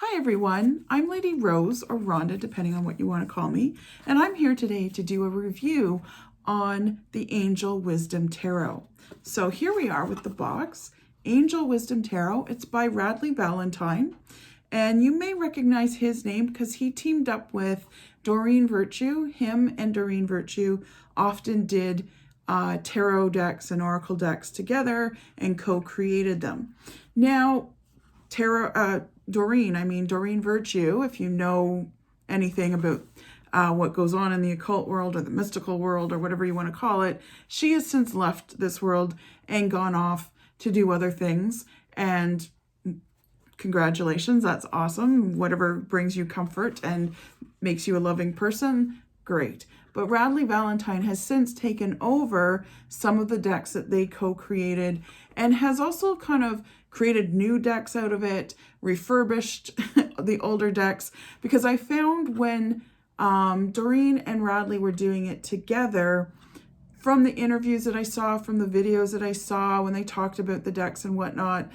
Hi everyone, I'm Lady Rose, or Rhonda, depending on what you want to call me, and I'm here today to do a review on the Angel Wisdom Tarot. So here we are with the box, Angel Wisdom Tarot. It's by Radley Valentine, and you may recognize his name because he teamed up with Doreen Virtue. Him and Doreen Virtue often did tarot decks and oracle decks together and co-created them. Now, Doreen Virtue, if you know anything about what goes on in the occult world or the mystical world or whatever you want to call it, she has since left this world and gone off to do other things. And congratulations, that's awesome. Whatever brings you comfort and makes you a loving person, great. But Radley Valentine has since taken over some of the decks that they co-created and has also kind of created new decks out of it, refurbished the older decks, because I found when Doreen and Radley were doing it together, from the interviews that I saw, from the videos that I saw when they talked about the decks and whatnot,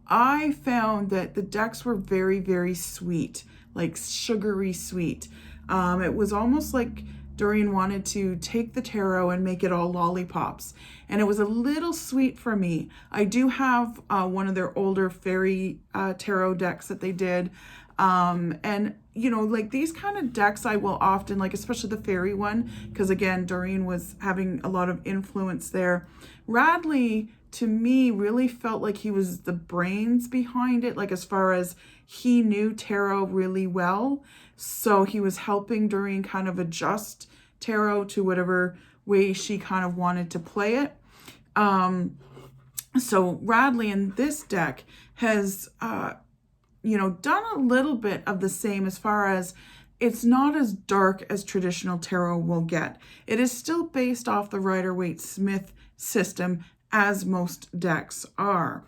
I found that the decks were very, very sweet, like sugary sweet. It was almost like Doreen wanted to take the tarot and make it all lollipops. And it was a little sweet for me. I do have one of their older fairy tarot decks that they did. And, you know, like these kind of decks I will often, like especially the fairy one, because again, Doreen was having a lot of influence there. Radley, to me, really felt like he was the brains behind it, like as far as he knew tarot really well. So he was helping Doreen kind of adjust tarot to whatever way she kind of wanted to play it. So Radley in this deck has, done a little bit of the same as far as it's not as dark as traditional tarot will get. It is still based off the Rider-Waite-Smith system, as most decks are.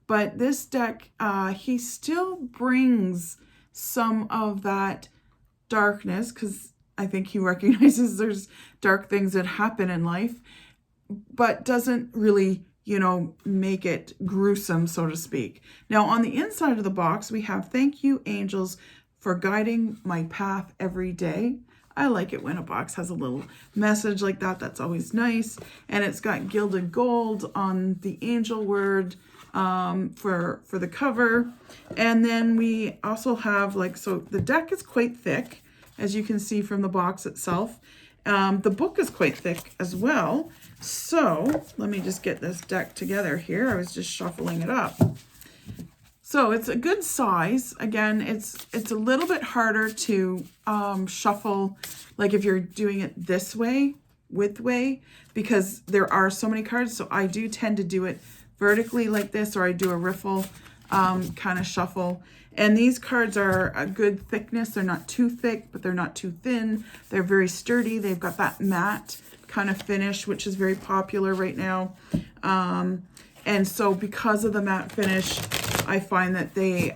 But this deck, he still brings some of that darkness, because I think he recognizes there's dark things that happen in life, but doesn't really, make it gruesome, so to speak. Now, on the inside of the box, we have "Thank you, angels, for guiding my path every day." I like it when a box has a little message like that. That's always nice. And it's got gilded gold on the angel word for the cover. And then we also have so the deck is quite thick, as you can see from the box itself. The book is quite thick as well. So let me just get this deck together here. I was just shuffling it up. So it's a good size. Again, it's a little bit harder to shuffle, like if you're doing it this way, width way, because there are so many cards. So I do tend to do it vertically like this, or I do a riffle kind of shuffle. And these cards are a good thickness. They're not too thick, but they're not too thin. They're very sturdy. They've got that matte kind of finish, which is very popular right now. And so because of the matte finish, I find that they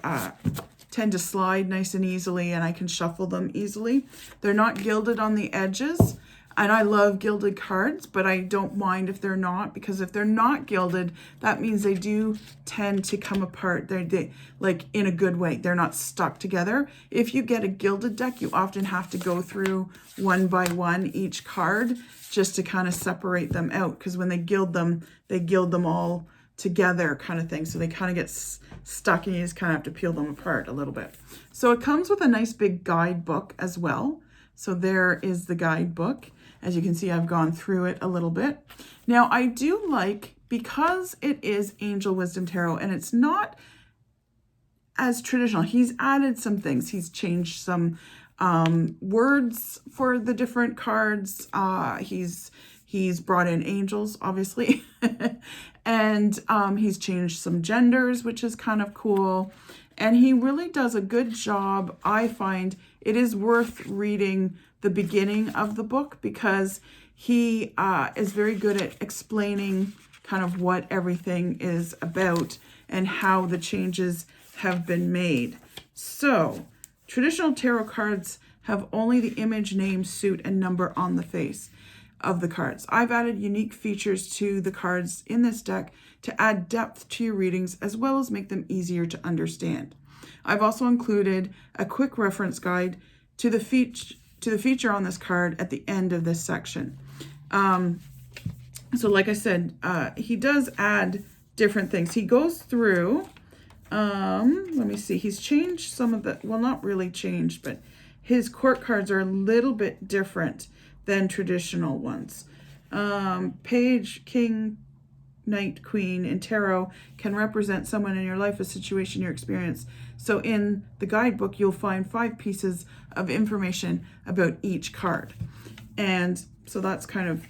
tend to slide nice and easily, and I can shuffle them easily. They're not gilded on the edges, and I love gilded cards, but I don't mind if they're not, because if they're not gilded, that means they do tend to come apart. They like in a good way. They're not stuck together. If you get a gilded deck, you often have to go through one by one each card just to kind of separate them out, because when they gild them all together kind of thing. So they kind of get stuck and you just kind of have to peel them apart a little bit. So it comes with a nice big guidebook as well. So there is the guidebook. As you can see, I've gone through it a little bit. Now I do like, because it is Angel Wisdom Tarot and it's not as traditional, he's added some things. He's changed some words for the different cards. He's brought in angels, obviously, and he's changed some genders, which is kind of cool. And he really does a good job. I find it is worth reading the beginning of the book, because he is very good at explaining kind of what everything is about and how the changes have been made. So traditional tarot cards have only the image, name, suit, and number on the face. of the cards. I've added unique features to the cards in this deck to add depth to your readings as well as make them easier to understand. I've also included a quick reference guide to the feature on this card at the end of this section. So like I said, he does add different things. He goes through, let me see, he's changed some of the, well, not really changed, but his court cards are a little bit different than traditional ones. Page, King, Knight, Queen, and Tarot can represent someone in your life, a situation, your experience. So in the guidebook, you'll find 5 pieces of information about each card. And so that's kind of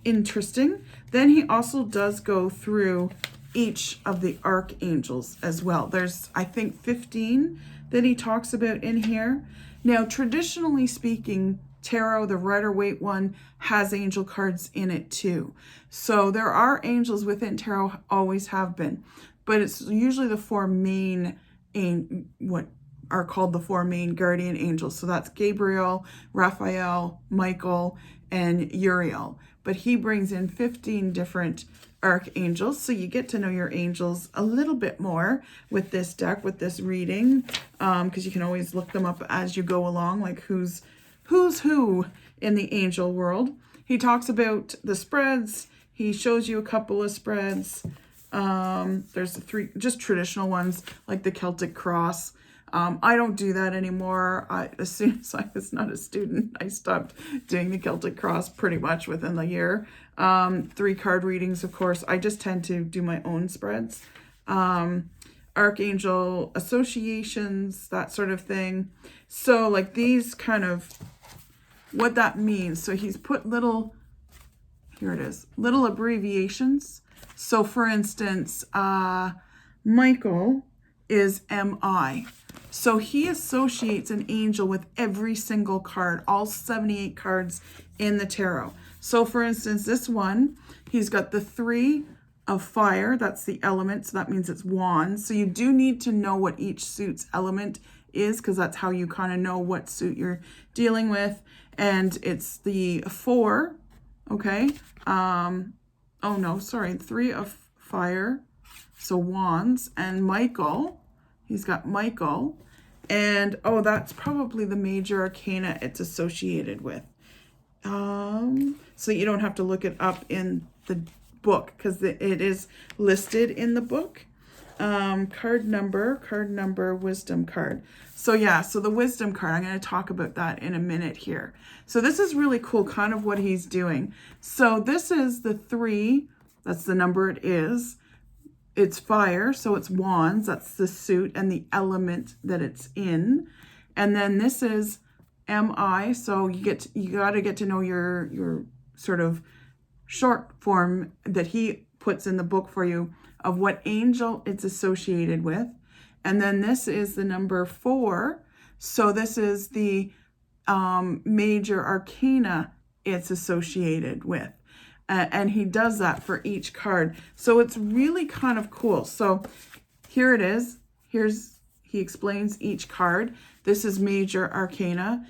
interesting. Then he also does go through each of the archangels as well. There's, I think, 15 that he talks about in here. Now, traditionally speaking, tarot, the Rider-Waite one, has angel cards in it too. So there are angels within tarot, always have been, but it's usually the 4 main, what are called the 4 main guardian angels. So that's Gabriel, Raphael, Michael, and Uriel. But he brings in 15 different archangels, so you get to know your angels a little bit more with this deck, with this reading, because you can always look them up as you go along, like who's who in the angel world. He talks about the spreads. He shows you a couple of spreads. There's the 3 just traditional ones, like the Celtic cross. I don't do that anymore. As soon as I was not a student, I stopped doing the Celtic cross pretty much within the year. 3 card readings, of course. I just tend to do my own spreads. Archangel associations, that sort of thing. So like these kind of, what that means. So he's put little, here it is, little abbreviations. So for instance, Michael is MI. So he associates an angel with every single card, all 78 cards in the tarot. So for instance, this one, he's got the 3 of fire. That's the element. So that means it's wands. So you do need to know what each suit's element is, because that's how you kind of know what suit you're dealing with. And it's the 4. Okay. Oh no, sorry. 3 of fire. So wands. And Michael, he's got Michael. And, oh, that's probably the major arcana it's associated with. So you don't have to look it up in the book, because it is listed in the book. Card number, wisdom card. So yeah, so the wisdom card, I'm going to talk about that in a minute here. So this is really cool, kind of what he's doing. So this is the 3, that's the number it is. It's fire, so it's wands, that's the suit and the element that it's in. And then this is MI, so you got to get to know your sort of short form that he puts in the book for you of what angel it's associated with. And then this is the number 4, so this is the major arcana it's associated with. And he does that for each card. So it's really kind of cool. So here it is. He explains each card. This is major arcana.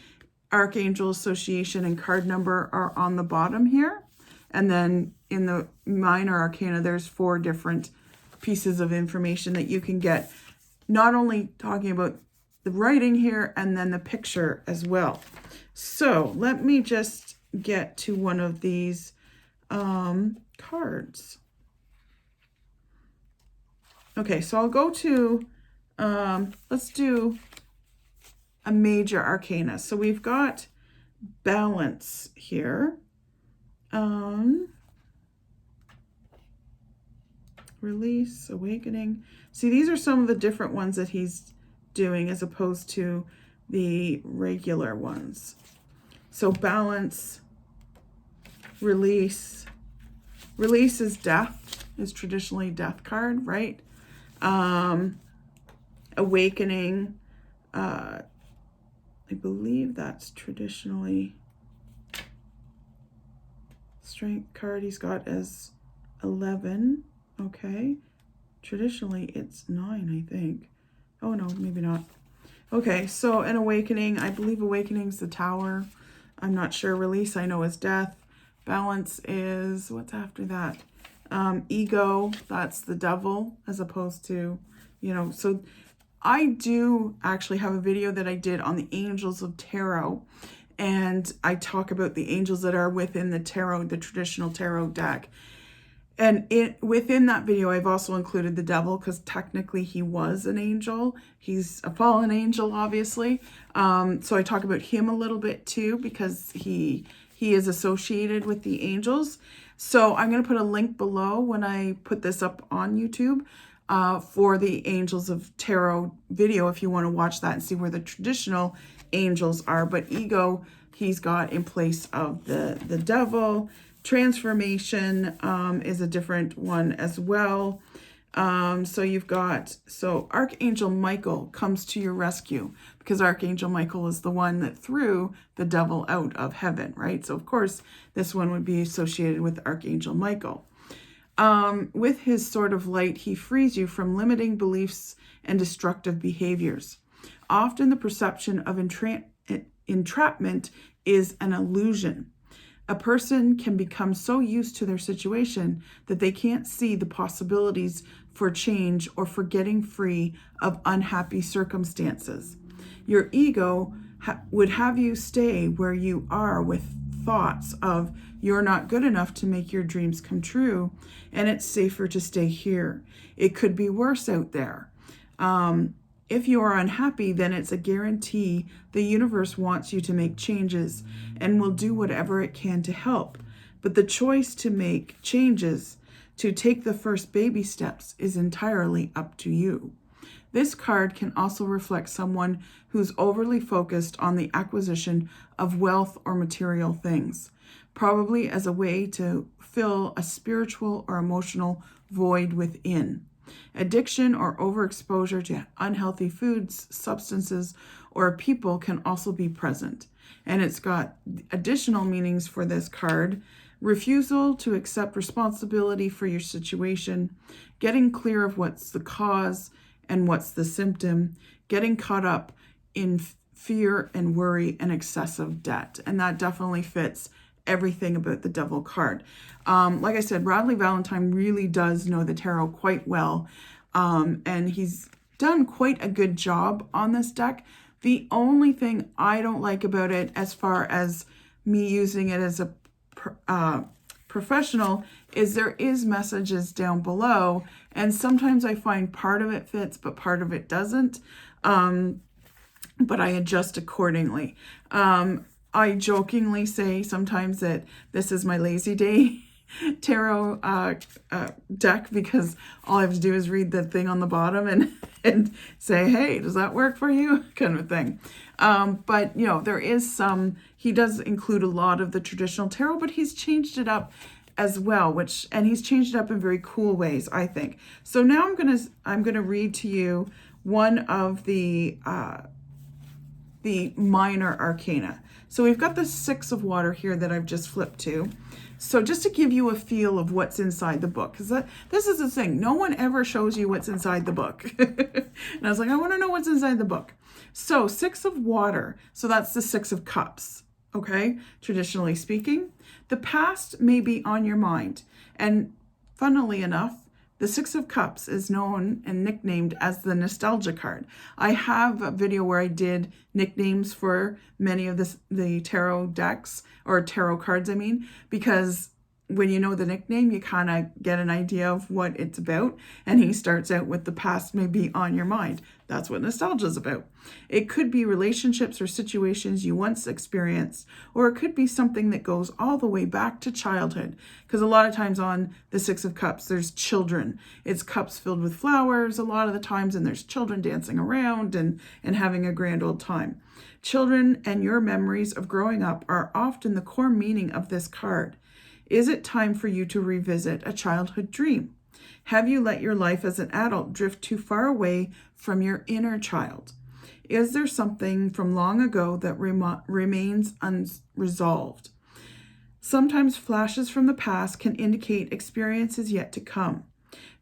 Archangel association and card number are on the bottom here. And then in the minor arcana, there's 4 different pieces of information that you can get. Not only talking about the writing here, and then the picture as well. So let me just get to one of these cards. Okay, so I'll go to, let's do a major arcana. So we've got balance here. Release, awakening. See, these are some of the different ones that he's doing as opposed to the regular ones. So balance, release. Release is death, is traditionally death card, right? Awakening, I believe that's traditionally strength card he's got as 11. Okay. Traditionally it's 9, I think. Oh no, maybe not. Okay, so an awakening, I believe awakening's the tower. I'm not sure. Release I know is death. Balance is, what's after that? Ego, that's the devil, as opposed to, so I do actually have a video that I did on the angels of tarot, and I talk about the angels that are within the tarot, the traditional tarot deck. And within that video, I've also included the devil, because technically he was an angel. He's a fallen angel, obviously. So I talk about him a little bit too, because he is associated with the angels. So I'm going to put a link below when I put this up on YouTube for the Angels of Tarot video, if you want to watch that and see where the traditional angels are. But ego, he's got in place of the devil. Transformation is a different one as well. So you've got, Archangel Michael comes to your rescue, because Archangel Michael is the one that threw the devil out of heaven, right? So of course, this one would be associated with Archangel Michael. With his sword of light, he frees you from limiting beliefs and destructive behaviors. Often the perception of entrapment is an illusion. A person can become so used to their situation that they can't see the possibilities for change or for getting free of unhappy circumstances. Your ego would have you stay where you are with thoughts of you're not good enough to make your dreams come true, and it's safer to stay here. It could be worse out there. If you are unhappy, then it's a guarantee the universe wants you to make changes and will do whatever it can to help. But the choice to make changes, to take the first baby steps, is entirely up to you. This card can also reflect someone who's overly focused on the acquisition of wealth or material things, probably as a way to fill a spiritual or emotional void within. Addiction or overexposure to unhealthy foods, substances, or people can also be present. And it's got additional meanings for this card. Refusal to accept responsibility for your situation, getting clear of what's the cause and what's the symptom, getting caught up in fear and worry and excessive debt. And that definitely fits everything about the devil card. Like I said, Radley Valentine really does know the tarot quite well, and he's done quite a good job on this deck. The only thing I don't like about it, as far as me using it as a professional, is there is messages down below, and sometimes I find part of it fits but part of it doesn't, but I adjust accordingly. I jokingly say sometimes that this is my lazy day tarot deck, because all I have to do is read the thing on the bottom and say, hey, does that work for you? Kind of thing. But, there is he does include a lot of the traditional tarot, but he's changed it up as well, and he's changed it up in very cool ways, I think. So now I'm gonna read to you one of the minor arcana. So we've got the Six of Water here that I've just flipped to. So just to give you a feel of what's inside the book, because this is the thing, no one ever shows you what's inside the book. And I was like, I want to know what's inside the book. So Six of Water, so that's the Six of Cups, okay? Traditionally speaking, the past may be on your mind. And funnily enough, the Six of Cups is known and nicknamed as the nostalgia card. I have a video where I did nicknames for many of the tarot decks, or tarot cards, because when you know the nickname, you kind of get an idea of what it's about. And he starts out with the past may be on your mind. That's what nostalgia is about. It could be relationships or situations you once experienced, or it could be something that goes all the way back to childhood. Because a lot of times on the Six of Cups, there's children. It's cups filled with flowers a lot of the times, and there's children dancing around and having a grand old time. Children and your memories of growing up are often the core meaning of this card. Is it time for you to revisit a childhood dream? Have you let your life as an adult drift too far away from your inner child? Is there something from long ago that remains unresolved? Sometimes flashes from the past can indicate experiences yet to come.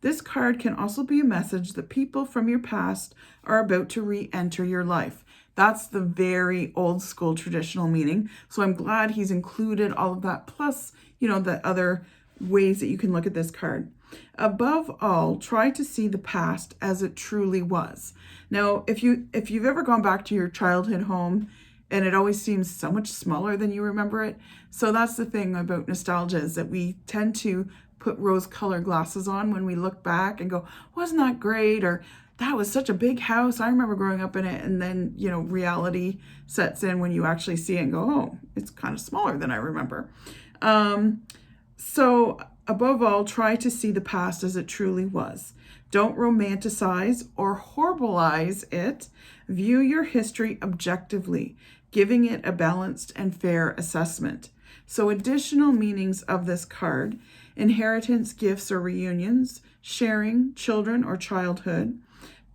This card can also be a message that people from your past are about to re-enter your life. That's the very old school traditional meaning. So I'm glad he's included all of that. Plus, the other ways that you can look at this card. Above all, try to see the past as it truly was. Now, if you've ever gone back to your childhood home and it always seems so much smaller than you remember it. So that's the thing about nostalgia, is that we tend to put rose-colored glasses on when we look back and go, wasn't that great? Or that was such a big house. I remember growing up in it. And then, reality sets in when you actually see it and go, oh, it's kind of smaller than I remember. So above all, try to see the past as it truly was. Don't romanticize or horribilize it. View your history objectively, giving it a balanced and fair assessment. So additional meanings of this card: inheritance, gifts or reunions, sharing, children or childhood,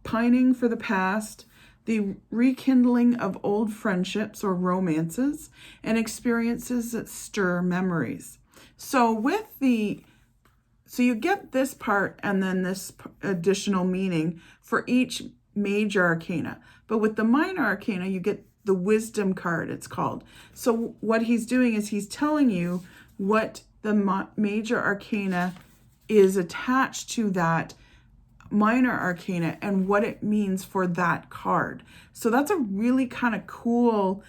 pining for the past, the rekindling of old friendships or romances, and experiences that stir memories. So so you get this part and then this additional meaning for each major arcana. But with the minor arcana, you get the wisdom card, it's called. So what he's doing is he's telling you what the major arcana is attached to that minor arcana and what it means for that card. So that's a really kind of cool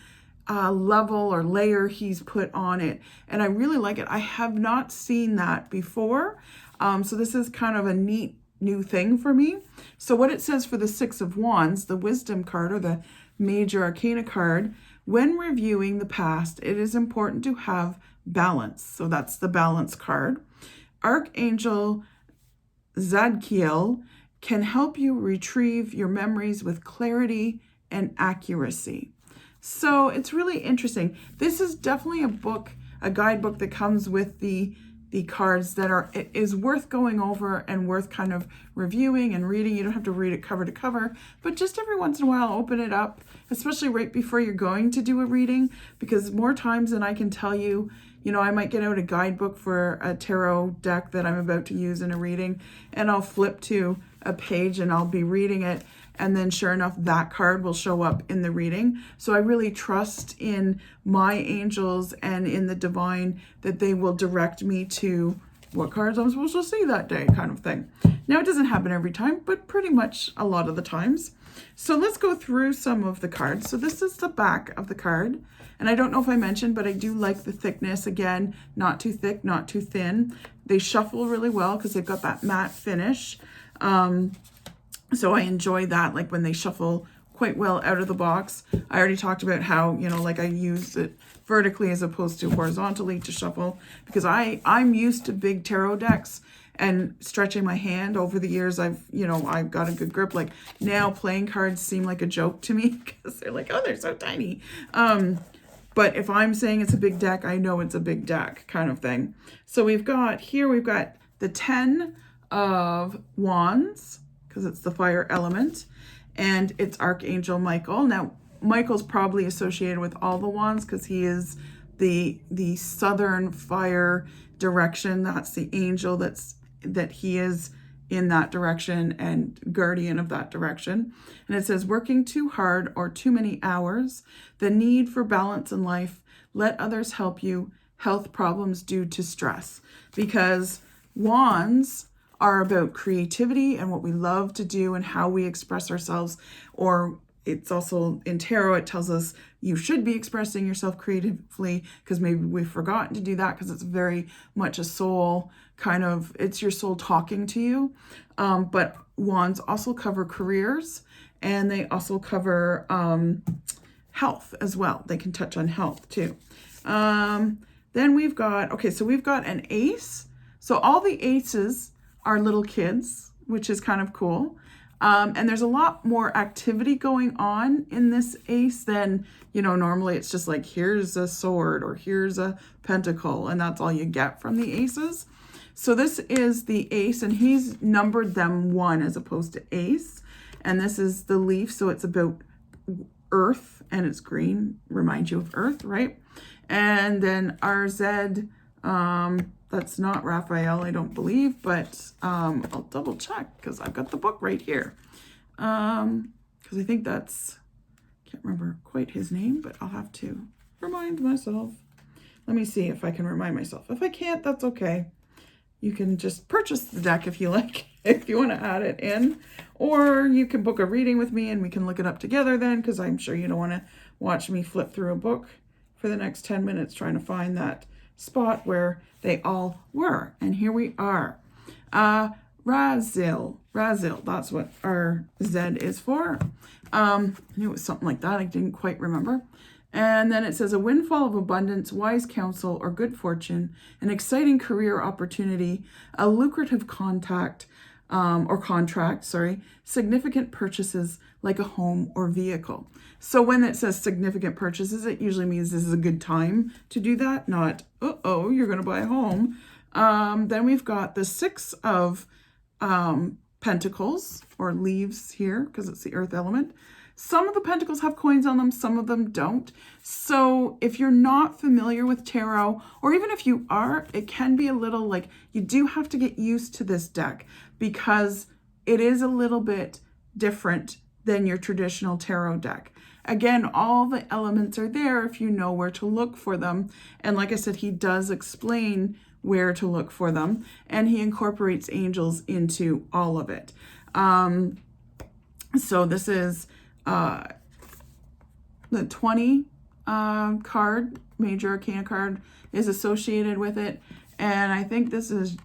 level or layer he's put on it, and I really like it. I have not seen that before, so this is kind of a neat new thing for me. So what it says for the Six of Wands, the wisdom card or the major arcana card: when reviewing the past, it is important to have balance. So that's the balance card. Archangel Zadkiel can help you retrieve your memories with clarity and accuracy. So it's really interesting. This is definitely a guidebook that comes with the cards that is worth going over and worth kind of reviewing and reading. You don't have to read it cover to cover, but just every once in a while open it up, especially right before you're going to do a reading, because more times than I can tell you, I might get out a guidebook for a tarot deck that I'm about to use in a reading, and I'll flip to a page and I'll be reading it, and then sure enough, that card will show up in the reading. So I really trust in my angels and in the divine that they will direct me to what cards I'm supposed to see that day, kind of thing. Now, it doesn't happen every time, but pretty much a lot of the times. So let's go through some of the cards. So this is the back of the card. And I don't know if I mentioned, but I do like the thickness. Again, not too thick, not too thin. They shuffle really well because they've got that matte finish. So I enjoy that, like when they shuffle quite well out of the box. I already talked about how, like I use it vertically as opposed to horizontally to shuffle, because I'm used to big tarot decks and stretching my hand over the years. I've got a good grip. Like now playing cards seem like a joke to me because they're like, oh, they're so tiny. But if I'm saying it's a big deck, I know it's a big deck kind of thing. So we've got the 10 of Wands, because it's the fire element, and it's Archangel Michael. Now, Michael's probably associated with all the wands because he is the southern fire direction. That's the angel that he is in that direction and guardian of that direction. And it says, working too hard or too many hours, the need for balance in life, let others help you, health problems due to stress. Because wands are about creativity and what we love to do and how we express ourselves. Or it's also in tarot, it tells us you should be expressing yourself creatively, because maybe we've forgotten to do that because it's very much a soul kind of, it's your soul talking to you. But wands also cover careers, and they also cover health as well. They can touch on health too. Then we've got an ace. So all the aces are little kids, which is kind of cool. And there's a lot more activity going on in this ace than, normally it's just like, here's a sword or here's a pentacle, and that's all you get from the aces. So this is the ace, and he's numbered them 1 as opposed to ace. And this is the leaf, so it's about earth, and it's green, reminds you of earth, right? And then RZ, that's not Raphael, I don't believe, but I'll double check because I've got the book right here. Because I think can't remember quite his name, but I'll have to remind myself. Let me see if I can remind myself. If I can't, that's okay. You can just purchase the deck if you like, if you want to add it in. Or you can book a reading with me and we can look it up together then, because I'm sure you don't want to watch me flip through a book for the next 10 minutes trying to find that spot where they all were. And here we are. Razil, that's what our Z is for. I knew it was something like that. I didn't quite remember. And then it says a windfall of abundance, wise counsel, or good fortune, an exciting career opportunity, a lucrative contract, significant purchases like a home or vehicle. So when it says significant purchases, it usually means this is a good time to do that, not, uh-oh, you're going to buy a home. Then we've got the 6 of Pentacles, or leaves here, because it's the earth element. Some of the pentacles have coins on them, some of them don't. So if you're not familiar with tarot, or even if you are, it can be a little like, you do have to get used to this deck because it is a little bit different than your traditional tarot deck. Again, all the elements are there if you know where to look for them. And like I said, he does explain where to look for them, and he incorporates angels into all of it. So this is the 20 card, Major Arcana card, is associated with it. And I think this is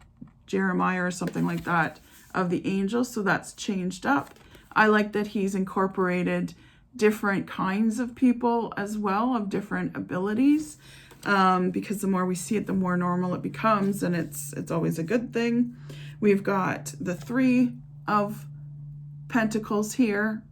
Jeremiah or something like that of the angels. So that's changed up. I like that he's incorporated different kinds of people as well, of different abilities. Because the more we see it, the more normal it becomes, and it's always a good thing. We've got the 3 of Pentacles here,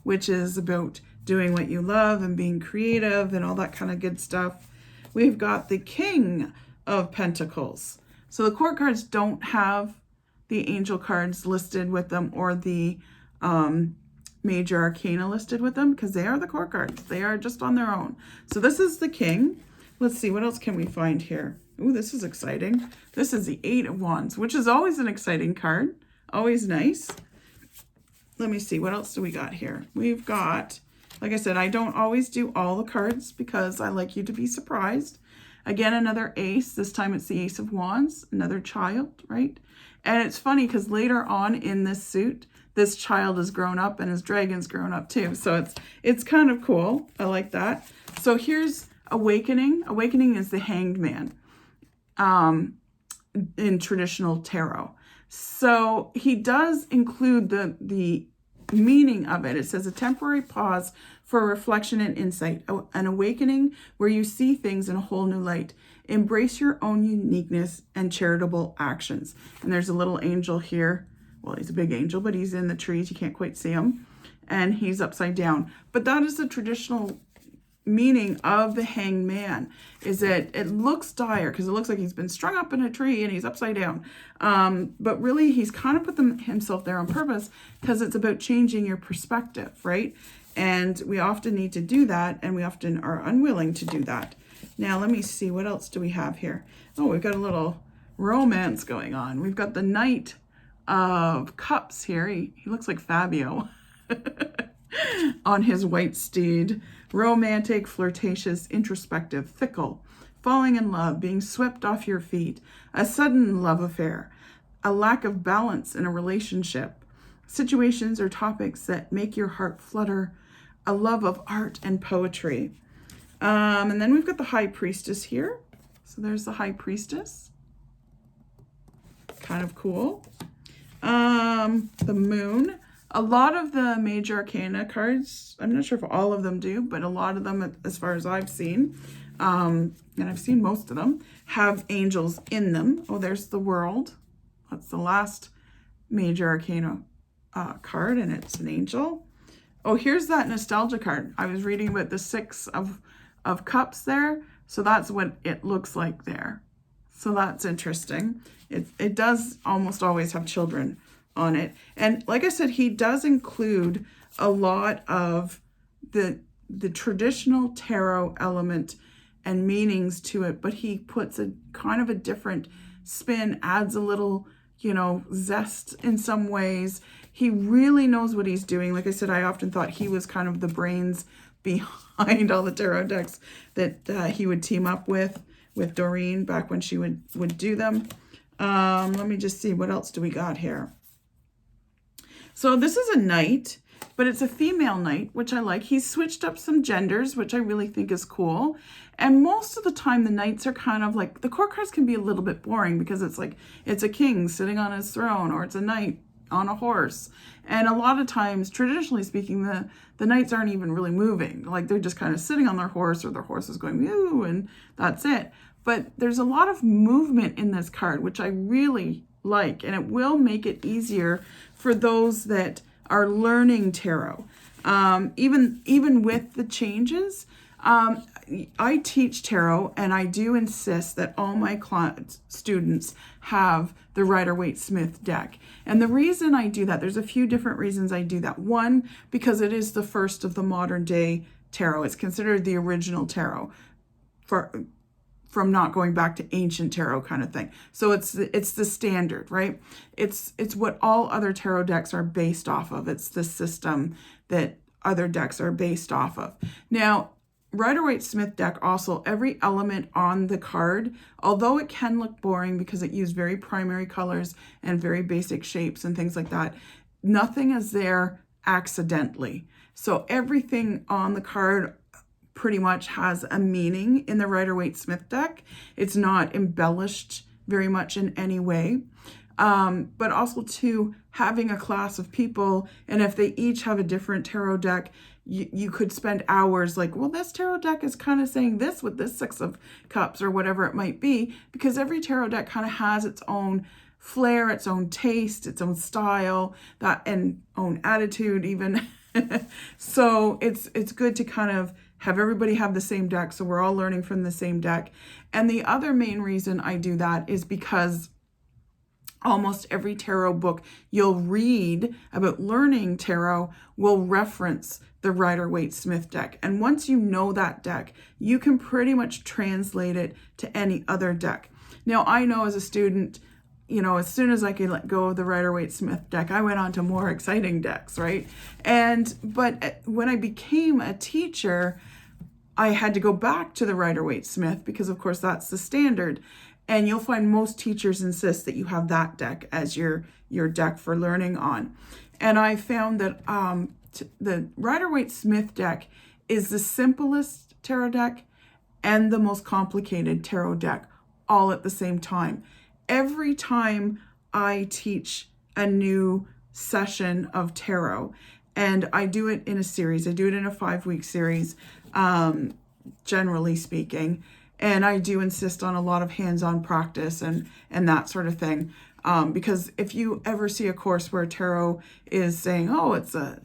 which is about doing what you love and being creative and all that kind of good stuff. We've got the King of Pentacles. So the court cards don't have the angel cards listed with them, or the Major Arcana listed with them, because they are the court cards. They are just on their own. So this is the King. Let's see, what else can we find here? Ooh, this is exciting. This is the 8 of Wands, which is always an exciting card. Always nice. Let me see, what else do we got here? We've got, like I said, I don't always do all the cards because I like you to be surprised. Again, another ace. This time it's the Ace of Wands, another child, right? And it's funny because later on in this suit, this child is grown up and his dragon's grown up too. So it's kind of cool. I like that. So here's Awakening. Awakening is the Hanged Man in traditional tarot. So he does include the meaning of it. It says a temporary pause for reflection and insight, an awakening where you see things in a whole new light. Embrace your own uniqueness and charitable actions. And there's a little angel here. Well, he's a big angel, but he's in the trees. You can't quite see him. And he's upside down. But that is the traditional meaning of the Hanged Man, is that it looks dire because it looks like he's been strung up in a tree and he's upside down. But really, he's kind of put himself there on purpose because it's about changing your perspective, right? And we often need to do that, and we often are unwilling to do that. Now, let me see. What else do we have here? Oh, we've got a little romance going on. We've got the Knight of Cups here. He looks like Fabio on his white steed. Romantic, flirtatious, introspective, fickle, falling in love, being swept off your feet, a sudden love affair, a lack of balance in a relationship, situations or topics that make your heart flutter, a love of art and poetry. And then we've got the High Priestess here. So there's the High Priestess. Kind of cool. The Moon. A lot of the Major Arcana cards, I'm not sure if all of them do, but a lot of them, as far as I've seen, and I've seen most of them, have angels in them. Oh, there's the World. That's the last Major Arcana card, and it's an angel. Oh, here's that nostalgia card. I was reading about the 6 of Cups there, so that's what it looks like there. So that's interesting. It does almost always have children on it. And like I said, he does include a lot of the traditional tarot element and meanings to it, but he puts a kind of a different spin, adds a little, zest in some ways. He really knows what he's doing. Like I said, I often thought he was kind of the brains behind all the tarot decks that he would team up with. with Doreen back when she would do them. Let me just see, what else do we got here? So this is a knight, but it's a female knight, which I like. He's switched up some genders, which I really think is cool. And most of the time, the knights are kind of like, the court cards can be a little bit boring because it's like, it's a king sitting on his throne, or it's a knight on a horse. And a lot of times, traditionally speaking, the knights aren't even really moving. Like, they're just kind of sitting on their horse, or their horse is going, woo, and that's it. But there's a lot of movement in this card, which I really like, and it will make it easier for those that are learning tarot. Even with the changes, I teach tarot, and I do insist that all my students have the Rider-Waite-Smith deck. And the reason I do that, there's a few different reasons I do that. One, because it is the first of the modern day tarot. It's considered the original tarot from not going back to ancient tarot kind of thing. So it's the standard, right? It's what all other tarot decks are based off of. It's the system that other decks are based off of. Now, Rider-Waite-Smith deck also, every element on the card, although it can look boring because it used very primary colors and very basic shapes and things like that, nothing is there accidentally. So everything on the card pretty much has a meaning in the Rider-Waite-Smith deck. It's not embellished very much in any way. But also too, having a class of people, and if they each have a different tarot deck, you could spend hours like, well, this tarot deck is kind of saying this with this Six of Cups or whatever it might be, because every tarot deck kind of has its own flair, its own taste, its own style, and own attitude even. So it's good to kind of have everybody have the same deck, so we're all learning from the same deck. And the other main reason I do that is because almost every tarot book you'll read about learning tarot will reference the Rider-Waite-Smith deck. And once you know that deck, you can pretty much translate it to any other deck. Now, I know as a student, as soon as I could let go of the Rider-Waite-Smith deck, I went on to more exciting decks, right? But when I became a teacher, I had to go back to the Rider-Waite-Smith because, of course, that's the standard. And you'll find most teachers insist that you have that deck as your deck for learning on. And I found that the Rider-Waite-Smith deck is the simplest tarot deck and the most complicated tarot deck all at the same time. Every time I teach a new session of tarot, and I do it in a series, I do it in a 5-week series, generally speaking, and I do insist on a lot of hands-on practice and that sort of thing, because if you ever see a course where tarot is saying, oh, it's a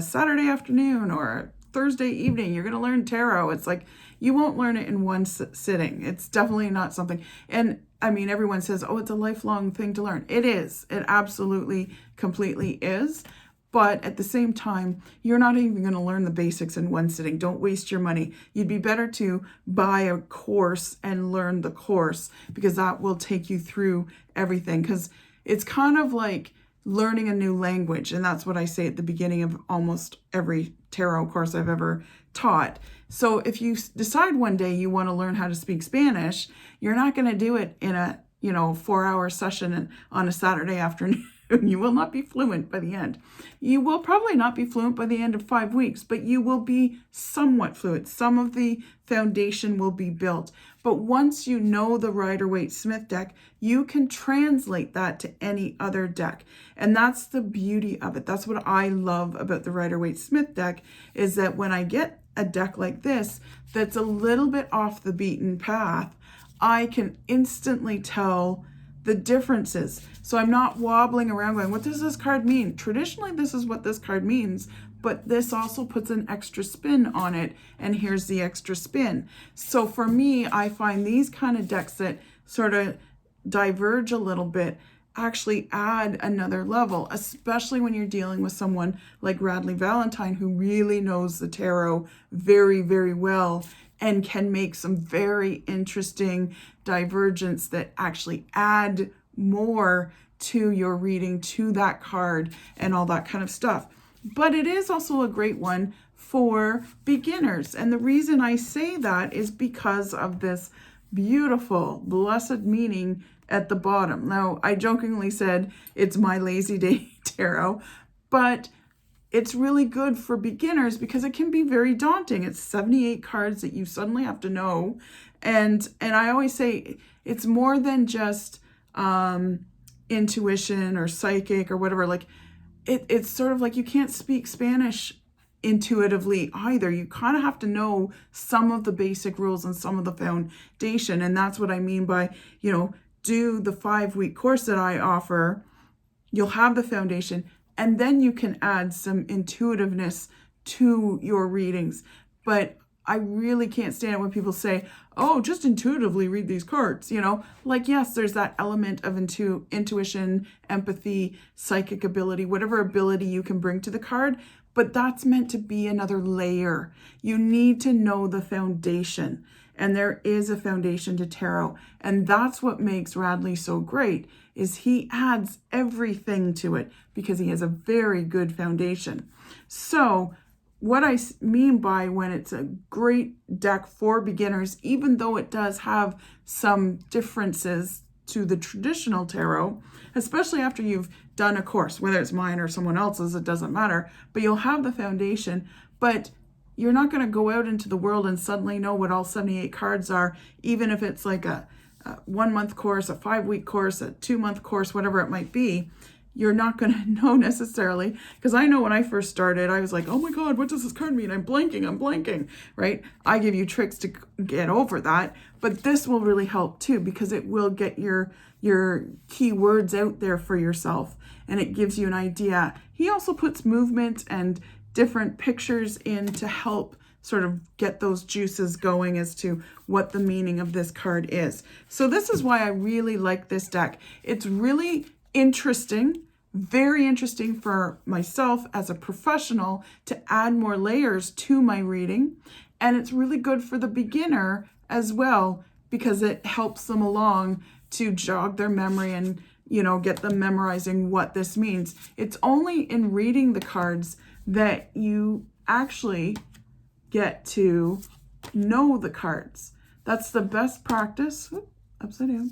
Saturday afternoon or a Thursday evening, you're going to learn tarot, it's like, you won't learn it in one sitting. It's definitely not something. And I mean, everyone says, oh, it's a lifelong thing to learn. It is. It absolutely, completely is. But at the same time, you're not even going to learn the basics in one sitting. Don't waste your money. You'd be better to buy a course and learn the course, because that will take you through everything. Because it's kind of like learning a new language. And that's what I say at the beginning of almost every tarot course I've ever taught. So if you decide one day you want to learn how to speak Spanish, you're not going to do it in a 4-hour session on a Saturday afternoon. You will not be fluent by the end. You will probably not be fluent by the end of 5 weeks, but you will be somewhat fluent. Some of the foundation will be built. But once you know the Rider-Waite-Smith deck, you can translate that to any other deck. And that's the beauty of it. That's what I love about the Rider-Waite-Smith deck, is that when I get a deck like this that's a little bit off the beaten path, I can instantly tell the differences. So I'm not wobbling around going, what does this card mean? Traditionally, this is what this card means, but this also puts an extra spin on it, and here's the extra spin. So for me, I find these kind of decks that sort of diverge a little bit actually add another level, especially when you're dealing with someone like Radley Valentine, who really knows the tarot very, very well and can make some very interesting divergence that actually add more to your reading, to that card, and all that kind of stuff. But it is also a great one for beginners. And the reason I say that is because of this beautiful, blessed meaning at the bottom. Now, I jokingly said it's my lazy day tarot, but it's really good for beginners because it can be very daunting. It's 78 cards that you suddenly have to know. And I always say it's more than just intuition or psychic or whatever. Like it's sort of like you can't speak Spanish intuitively either. You kind of have to know some of the basic rules and some of the foundation. And that's what I mean by, do the 5-week course that I offer. You'll have the foundation, and then you can add some intuitiveness to your readings. But I really can't stand it when people say, oh, just intuitively read these cards, Like, yes, there's that element of intuition, empathy, psychic ability, whatever ability you can bring to the card, but that's meant to be another layer. You need to know the foundation, and there is a foundation to tarot, and that's what makes Radley so great, is he adds everything to it because he has a very good foundation. So what I mean by when it's a great deck for beginners, even though it does have some differences to the traditional tarot, especially after you've done a course, whether it's mine or someone else's, it doesn't matter, but you'll have the foundation, but you're not going to go out into the world and suddenly know what all 78 cards are, even if it's like a 1-month course, a 5-week course, a 2-month course, whatever it might be. You're not going to know necessarily, because I know when I first started, I was like, oh my God, what does this card mean? I'm blanking, right? I give you tricks to get over that, but this will really help too, because it will get your keywords out there for yourself, and it gives you an idea. He also puts movement and different pictures in to help sort of get those juices going as to what the meaning of this card is. So this is why I really like this deck. It's really interesting, very interesting for myself as a professional to add more layers to my reading. And it's really good for the beginner as well, because it helps them along to jog their memory and, get them memorizing what this means. It's only in reading the cards that you actually get to know the cards. That's the best practice. Whoop, upside down.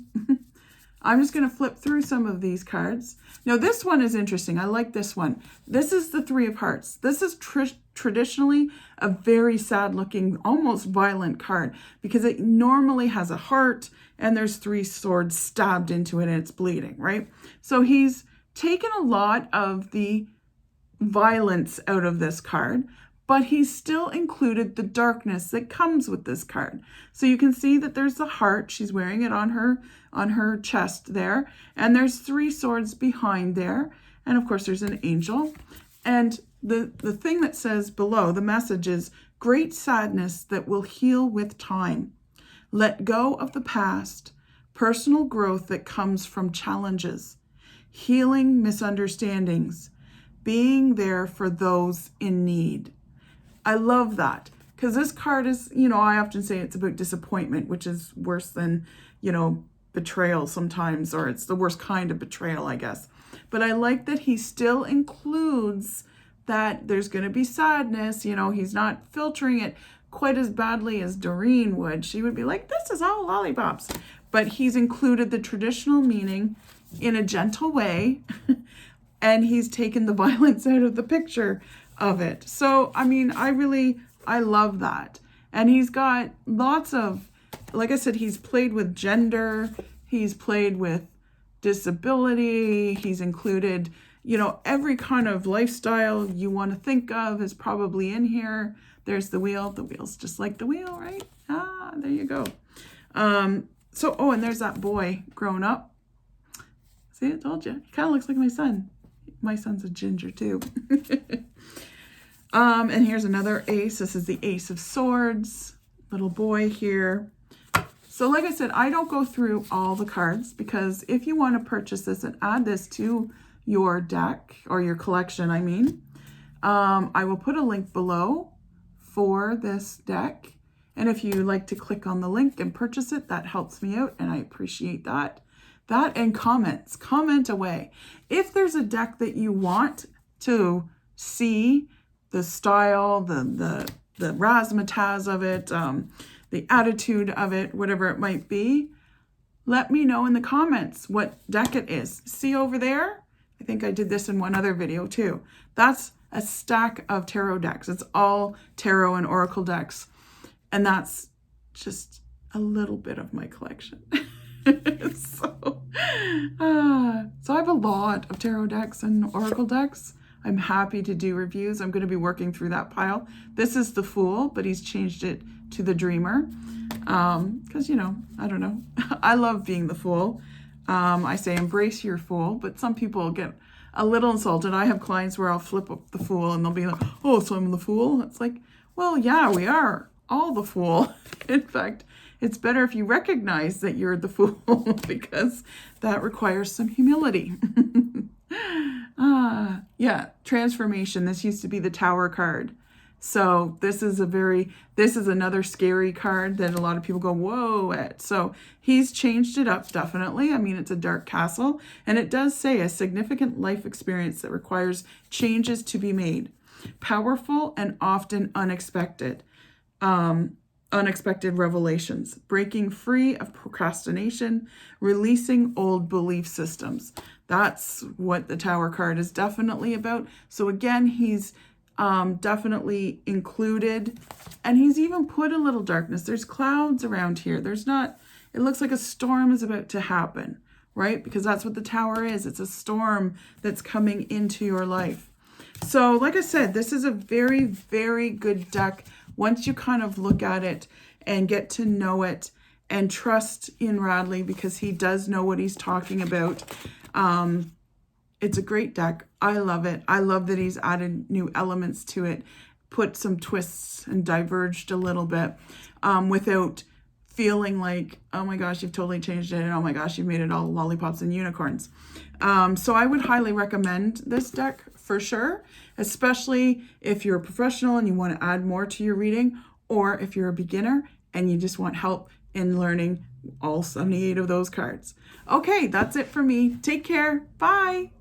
I'm just going to flip through some of these cards. Now, this one is interesting. I like this one. This is the 3 of Hearts. This is traditionally a very sad-looking, almost violent card, because it normally has a heart and there's 3 swords stabbed into it and it's bleeding, right? So he's taken a lot of the violence out of this card, but he's still included the darkness that comes with this card. So you can see that there's the heart. She's wearing it on her chest there, and there's 3 swords behind there, and of course there's an angel. And the thing that says below, the message is great sadness that will heal with time. Let go of the past, personal growth that comes from challenges, healing misunderstandings, being there for those in need. I love that, because this card is, I often say it's about disappointment, which is worse than, betrayal sometimes, or it's the worst kind of betrayal, I guess. But I like that he still includes that there's going to be sadness. He's not filtering it quite as badly as Doreen would. She would be like, this is all lollipops. But he's included the traditional meaning in a gentle way, and he's taken the violence out of the picture of it. So, I love that. And he's got lots of, like I said, he's played with gender, he's played with disability, he's included, every kind of lifestyle you want to think of is probably in here. There's the wheel. The wheel's just like the wheel, right? There you go. And there's that boy grown up. See, I told you. He kind of looks like my son. My son's a ginger too. And here's another ace. This is the Ace of Swords. Little boy here. So like I said, I don't go through all the cards, because if you want to purchase this and add this to your deck, or your collection, I will put a link below for this deck. And if you like to click on the link and purchase it, that helps me out, and I appreciate that. That and comments. Comment away. If there's a deck that you want to see, the style, the razzmatazz of it, the attitude of it, whatever it might be. Let me know in the comments what deck it is. See over there? I think I did this in one other video too. That's a stack of tarot decks. It's all tarot and oracle decks. And that's just a little bit of my collection. So I have a lot of tarot decks and oracle decks. I'm happy to do reviews. I'm going to be working through that pile. This is the Fool, but he's changed it to the Dreamer. Because, you know, I don't know. I love being the Fool. I say embrace your Fool, but some people get a little insulted. I have clients where I'll flip up the Fool and they'll be like, oh, so I'm the Fool? It's like, well, yeah, we are all the Fool. In fact, it's better if you recognize that you're the Fool because that requires some humility. Yeah, transformation. This used to be the Tower card. So this is another scary card that a lot of people go, whoa, at. So he's changed it up, definitely. I mean, it's a dark castle, and it does say a significant life experience that requires changes to be made. Powerful and often unexpected. Unexpected revelations, breaking free of procrastination, releasing old belief systems. That's what the Tower card is definitely about. So again, he's definitely included, and he's even put a little darkness. There's clouds around here. It looks like a storm is about to happen, right? Because that's what the Tower is. It's a storm that's coming into your life. So like I said, this is a very, very good deck. Once you kind of look at it and get to know it and trust in Radley because he does know what he's talking about. It's a great deck. I love it. I love that he's added new elements to it, put some twists and diverged a little bit without feeling like, oh my gosh, you've totally changed it. And oh my gosh, you've made it all lollipops and unicorns. So I would highly recommend this deck for sure, especially if you're a professional and you want to add more to your reading, or if you're a beginner and you just want help in learning all 78 of those cards. Okay, that's it for me. Take care. Bye.